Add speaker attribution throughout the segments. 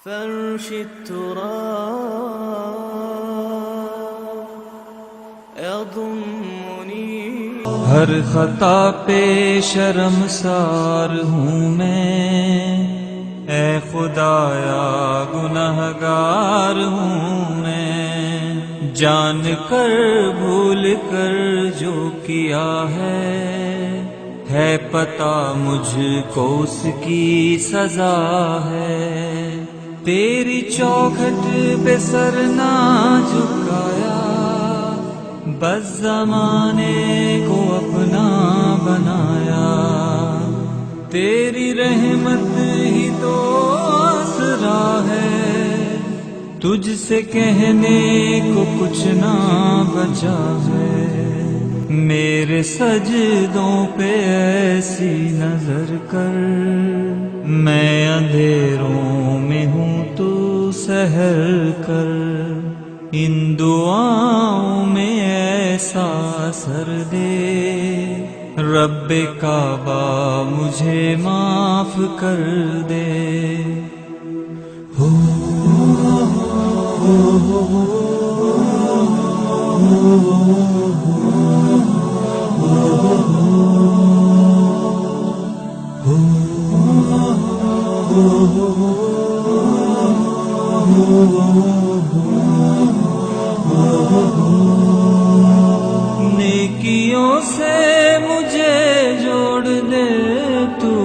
Speaker 1: فرش التراب يضمني
Speaker 2: ہر خطا پہ شرمسار ہوں میں، اے خدایا گنہگار ہوں میں، جان کر بھول کر جو کیا ہے پتہ مجھ کو اس کی سزا ہے، تیری چوکھٹ پہ سر نہ جھکایا، بس زمانے کو اپنا بنایا، تیری رحمت ہی تو آسرا ہے، تجھ سے کہنے کو کچھ نہ بچا ہے، میرے سجدوں پہ ایسی نظر کر، میں اندھیروں میں ہوں تو سحر کر، ان دعاؤں میں ایسا اثر دے، رب کعبہ مجھے معاف کر دے۔ نیکیوں سے مجھے جوڑ دے تو،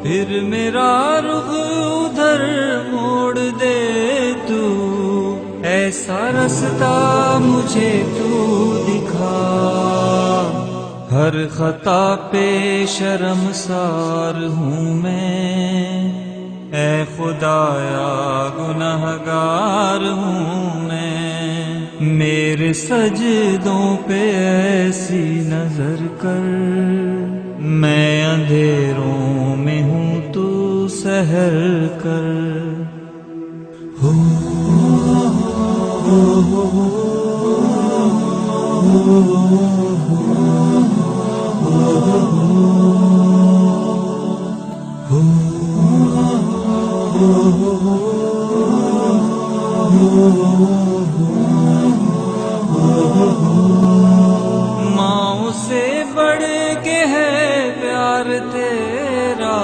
Speaker 2: پھر میرا رخ ادھر موڑ دے تو، ایسا رستہ مجھے تو دکھا، ہر خطا پہ شرمسار ہوں میں، اے خدایا گنہگار ہوں میں، میرے سجدوں پہ ایسی نظر کر، میں اندھیروں میں ہوں تو سحر کر۔ ماؤں سے بڑھ کے ہے پیار تیرا،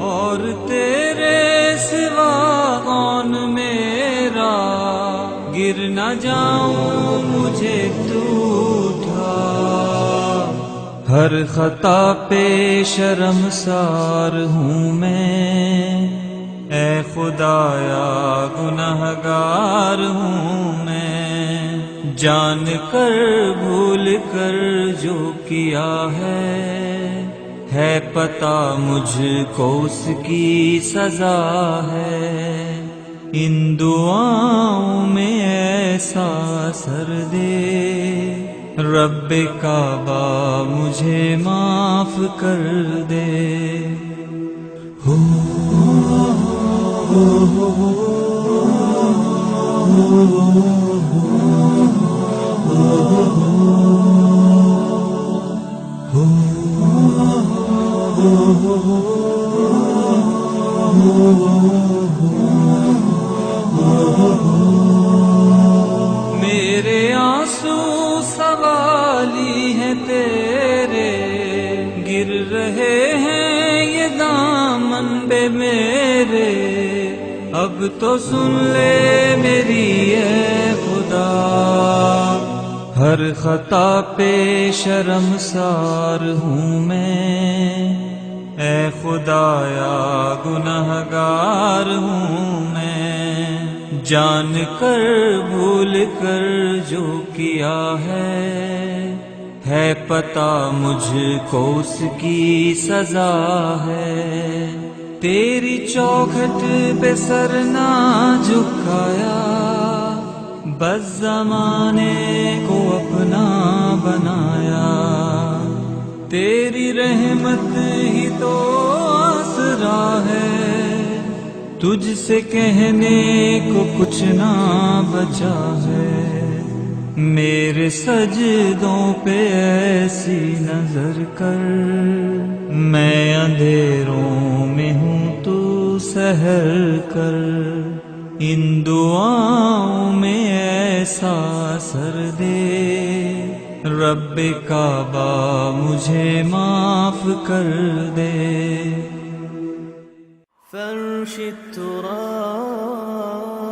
Speaker 2: اور تیرے سوا کون میرا، گر نہ جاؤں مجھے تو اٹھا، ہر خطا پہ شرمسار ہوں میں، اے خدایا گنہگار ہوں میں، جان کر بھول کر جو کیا ہے پتہ مجھ کو اس کی سزا ہے، ان دعاؤں میں ایسا اثر دے، رب کعبہ مجھے معاف کر دے۔ میرے آنسو سوالی ہیں تیرے، گر رہے ہیں یہ دامن پہ میرے، اب تو سن لے میری اے خدا، ہر خطا پہ شرمسار ہوں میں، اے خدایا گنہگار ہوں میں، جان کر بھول کر جو کیا ہے پتہ مجھ کو اس کی سزا ہے، تیری چوکھٹ پہ سر نہ جھکایا، بس زمانے کو اپنا بنایا، تیری رحمت ہی تو آسرا ہے، تجھ سے کہنے کو کچھ نہ بچا ہے، میرے سجدوں پہ ایسی نظر کر، میں اندھیروں میں ہوں تو سحر کر، ان دعاؤں میں ایسا اثر دے، رب کعبہ مجھے معاف کر دے۔
Speaker 1: فرش التراب